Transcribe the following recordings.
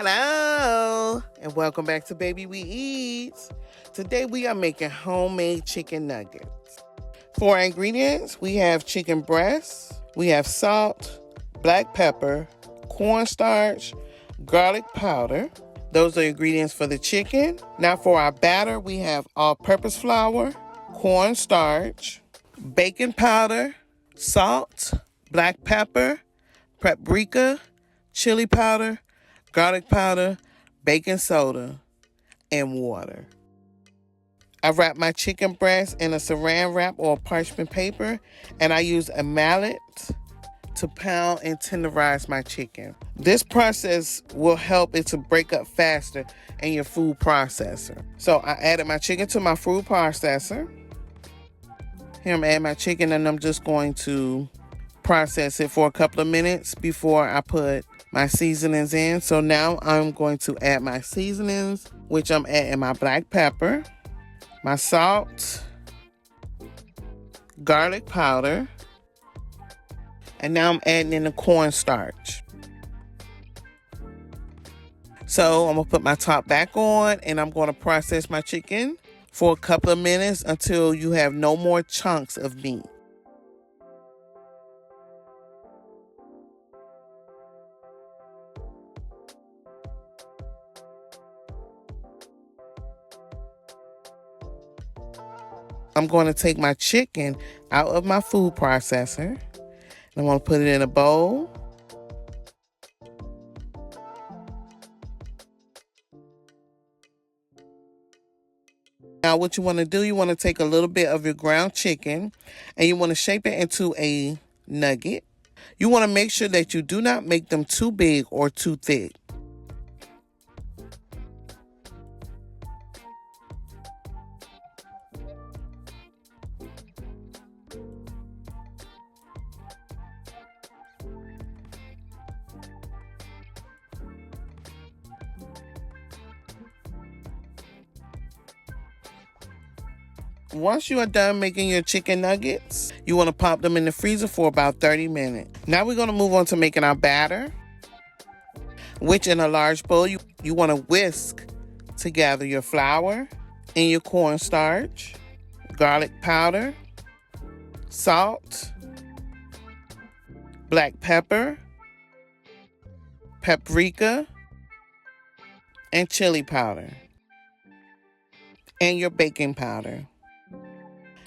Hello, and welcome back to Baby We Eats. Today we are making homemade chicken nuggets. For our ingredients, we have chicken breasts, we have salt, black pepper, cornstarch, garlic powder. Those are ingredients for the chicken. Now for our batter, we have all-purpose flour, cornstarch, baking powder, salt, black pepper, paprika, chili powder, garlic powder, baking soda, and water. I wrap my chicken breast in a saran wrap or parchment paper, and I use a mallet to pound and tenderize my chicken. This process will help it to break up faster in your food processor. So I added my chicken to my food processor. Here I'm adding my chicken, and I'm just going to process it for a couple of minutes before I put my seasonings in. So now I'm going to add my seasonings, which I'm adding my black pepper, my salt, garlic powder, and now I'm adding in the cornstarch. So I'm gonna put my top back on, and I'm gonna process my chicken for a couple of minutes until you have no more chunks of meat. I'm going to take my chicken out of my food processor, and I'm going to put it in a bowl. Now what you want to do, you want to take a little bit of your ground chicken and you want to shape it into a nugget. You want to make sure that you do not make them too big or too thick. Once you are done making your chicken nuggets, you want to pop them in the freezer for about 30 minutes. Now we're going to move on to making our batter, which in a large bowl, you want to whisk together your flour and your cornstarch, garlic powder, salt, black pepper, paprika, and chili powder, and your baking powder.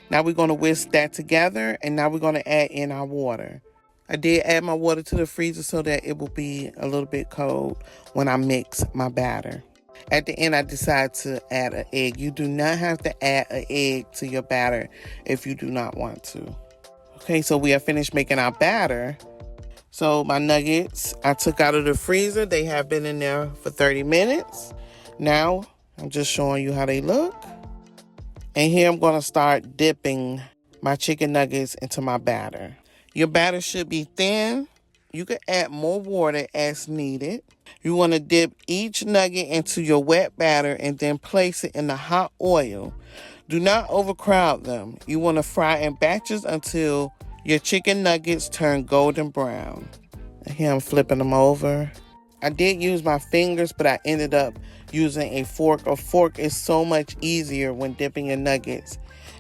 Now we're going to whisk that together, and now we're going to add in our water. I did add my water to the freezer so that it will be a little bit cold when I mix my batter. At the end, I decided to add an egg. You do not have to add an egg to your batter if you do not want to. Okay, so we are finished making our batter. So my nuggets, I took out of the freezer. They have been in there for 30 minutes. Now, I'm just showing you how they look. And here I'm going to start dipping my chicken nuggets into my batter. Your batter should be thin. You can add more water as needed. You want to dip each nugget into your wet batter and then place it in the hot oil. Do not overcrowd them. You want to fry in batches until your chicken nuggets turn golden brown. And here I'm flipping them over. I did use my fingers, but I ended up using a fork. A fork is so much easier when dipping your nuggets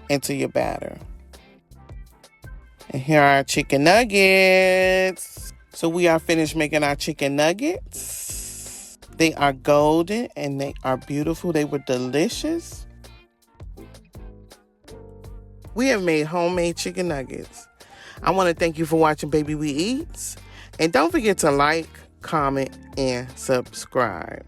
into your batter. And here are our chicken nuggets. So we are finished making our chicken nuggets. They are golden and they are beautiful. They were delicious. We have made homemade chicken nuggets. I want to thank you for watching Baby We Eats. And don't forget to like, comment, and subscribe.